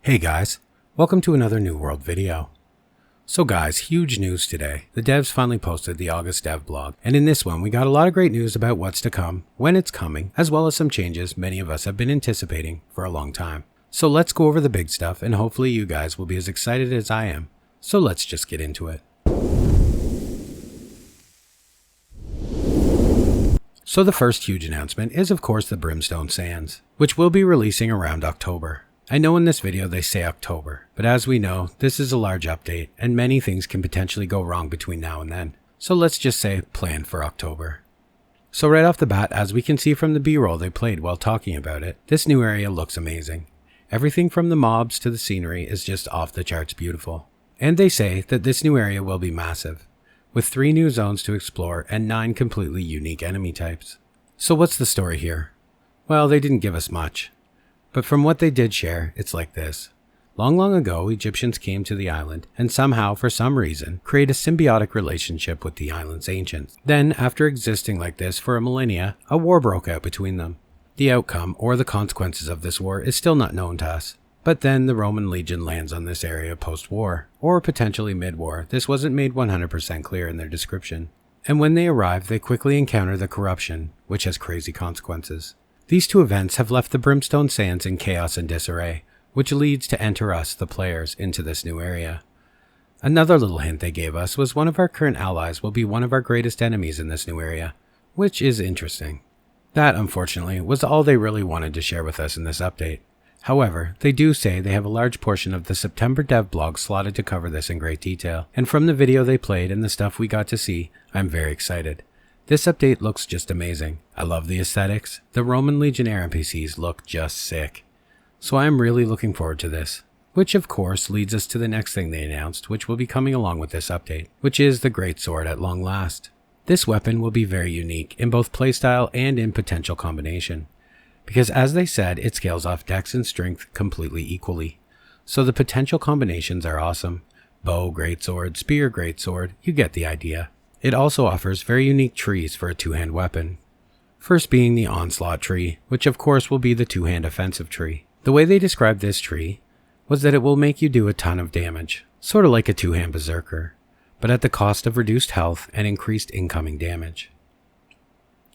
Hey guys, welcome to another New World video. So guys, huge news today. The devs finally posted the August dev blog, and in this one we got a lot of great news about what's to come, when it's coming, as well as some changes many of us have been anticipating for a long time. So let's go over the big stuff, and hopefully you guys will be as excited as I am. So let's just get into it. So the first huge announcement is of course the Brimstone Sands, which will be releasing around October. I know in this video they say October, but as we know, this is a large update and many things can potentially go wrong between now and then. So let's just say plan for October. So right off the bat, as we can see from the B-roll they played while talking about it, this new area looks amazing. Everything from the mobs to the scenery is just off the charts beautiful. And they say that this new area will be massive, with 3 new zones to explore and 9 completely unique enemy types. So what's the story here? Well, they didn't give us much. But from what they did share, it's like this. Long ago, Egyptians came to the island and somehow, for some reason, create a symbiotic relationship with the island's ancients. Then, after existing like this for a millennia, a war broke out between them. The outcome, or the consequences of this war, is still not known to us. But then the Roman legion lands on this area post-war, or potentially mid-war. This wasn't made 100% clear in their description. And when they arrive, they quickly encounter the corruption, which has crazy consequences. These 2 events have left the Brimstone Sands in chaos and disarray, which leads to enter us, the players, into this new area. Another little hint they gave us was one of our current allies will be one of our greatest enemies in this new area, which is interesting. That, unfortunately, was all they really wanted to share with us in this update. However, they do say they have a large portion of the September dev blog slotted to cover this in great detail, and from the video they played and the stuff we got to see, I'm very excited. This update looks just amazing. I love the aesthetics. The Roman Legionnaire NPCs look just sick. So I am really looking forward to this. Which of course leads us to the next thing they announced, which will be coming along with this update, which is the Great Sword at long last. This weapon will be very unique in both playstyle and in potential combination. Because as they said, it scales off dex and strength completely equally. So the potential combinations are awesome. Bow, greatsword, spear, greatsword, you get the idea. It also offers very unique trees for a 2-hand weapon. First being the Onslaught tree, which of course will be the 2-hand offensive tree. The way they described this tree was that it will make you do a ton of damage, sort of like a 2-hand berserker, but at the cost of reduced health and increased incoming damage.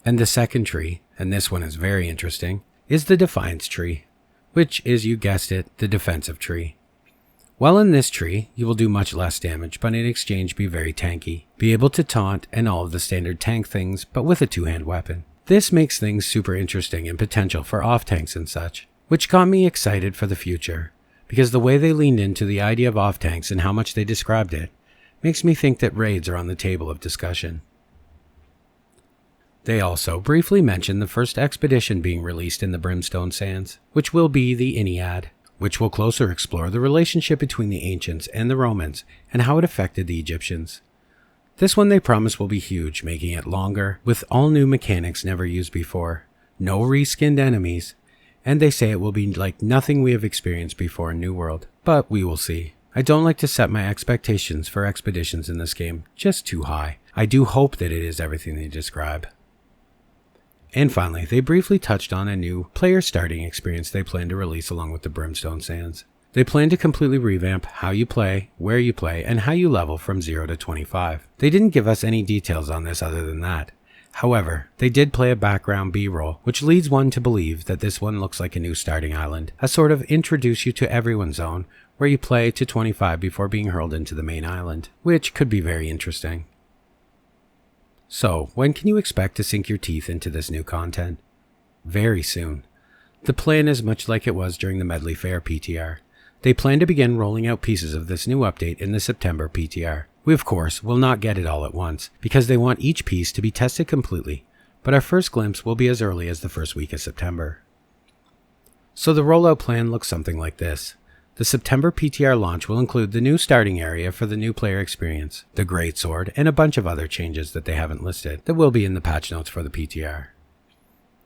And the second tree, and this one is very interesting, is the Defiance tree, which is, you guessed it, the defensive tree. While in this tree, you will do much less damage, but in exchange be very tanky, be able to taunt and all of the standard tank things, but with a 2-hand weapon. This makes things super interesting and potential for off-tanks and such, which got me excited for the future, because the way they leaned into the idea of off-tanks and how much they described it, makes me think that raids are on the table of discussion. They also briefly mentioned the first expedition being released in the Brimstone Sands, which will be the Ennead, which will closer explore the relationship between the ancients and the Romans and how it affected the Egyptians. This one they promise will be huge, making it longer, with all new mechanics never used before, no reskinned enemies, and they say it will be like nothing we have experienced before in New World, but we will see. I don't like to set my expectations for expeditions in this game just too high. I do hope that it is everything they describe. And finally, they briefly touched on a new player starting experience they plan to release along with the Brimstone Sands. They plan to completely revamp how you play, where you play, and how you level from 0 to 25. They didn't give us any details on this other than that. However, they did play a background B-roll, which leads one to believe that this one looks like a new starting island, a sort of introduce you to everyone zone, where you play to 25 before being hurled into the main island, which could be very interesting. So, when can you expect to sink your teeth into this new content? Very soon. The plan is much like it was during the Medley Fair PTR. They plan to begin rolling out pieces of this new update in the September PTR. We of course will not get it all at once, because they want each piece to be tested completely, but our first glimpse will be as early as the first week of September. So the rollout plan looks something like this. The September PTR launch will include the new starting area for the new player experience, the Greatsword, and a bunch of other changes that they haven't listed that will be in the patch notes for the PTR.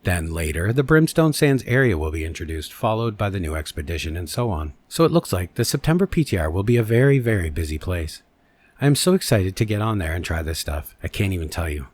Then later, the Brimstone Sands area will be introduced, followed by the new expedition and so on. So it looks like the September PTR will be a very, very busy place. I am so excited to get on there and try this stuff, I can't even tell you.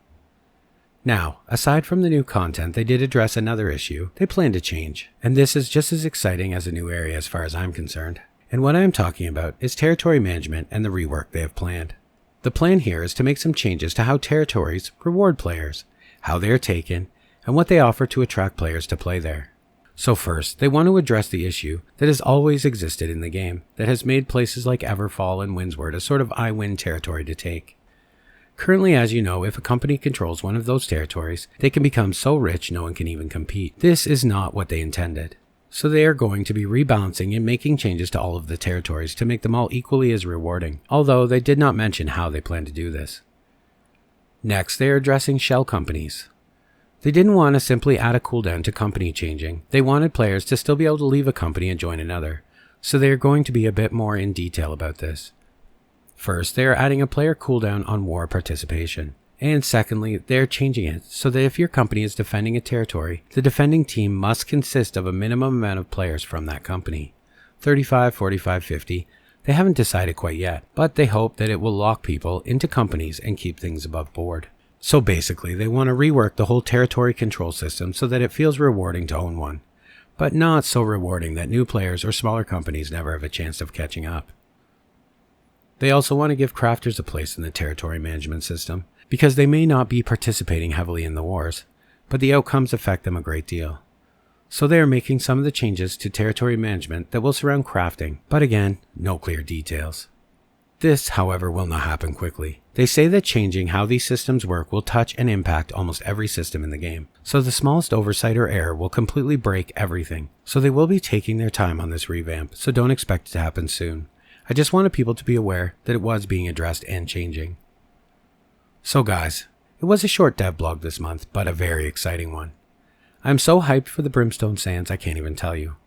Now, aside from the new content, they did address another issue they plan to change, and this is just as exciting as a new area as far as I'm concerned. And what I am talking about is territory management and the rework they have planned. The plan here is to make some changes to how territories reward players, how they are taken, and what they offer to attract players to play there. So first, they want to address the issue that has always existed in the game that has made places like Everfall and Windsward a sort of I-win territory to take. Currently, as you know, if a company controls one of those territories, they can become so rich no one can even compete. This is not what they intended. So they are going to be rebalancing and making changes to all of the territories to make them all equally as rewarding, although they did not mention how they plan to do this. Next, they are addressing shell companies. They didn't want to simply add a cooldown to company changing. They wanted players to still be able to leave a company and join another, so they are going to be a bit more in detail about this. First, they are adding a player cooldown on war participation. And secondly, they are changing it so that if your company is defending a territory, the defending team must consist of a minimum amount of players from that company. 35, 45, 50. They haven't decided quite yet, but they hope that it will lock people into companies and keep things above board. So basically, they want to rework the whole territory control system so that it feels rewarding to own one, but not so rewarding that new players or smaller companies never have a chance of catching up. They also want to give crafters a place in the territory management system, because they may not be participating heavily in the wars, but the outcomes affect them a great deal. So they are making some of the changes to territory management that will surround crafting, but again, no clear details. This, however, will not happen quickly. They say that changing how these systems work will touch and impact almost every system in the game, so the smallest oversight or error will completely break everything. So they will be taking their time on this revamp, so don't expect it to happen soon. I just wanted people to be aware that it was being addressed and changing. So guys, it was a short dev blog this month, but a very exciting one. I'm so hyped for the Brimstone Sands I can't even tell you.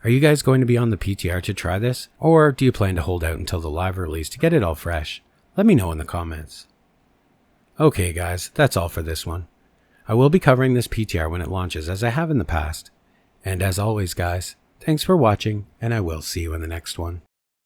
Are you guys going to be on the PTR to try this, or do you plan to hold out until the live release to get it all fresh? Let me know in the comments. Okay guys, that's all for this one. I will be covering this PTR when it launches as I have in the past. And as always guys, thanks for watching, and I will see you in the next one.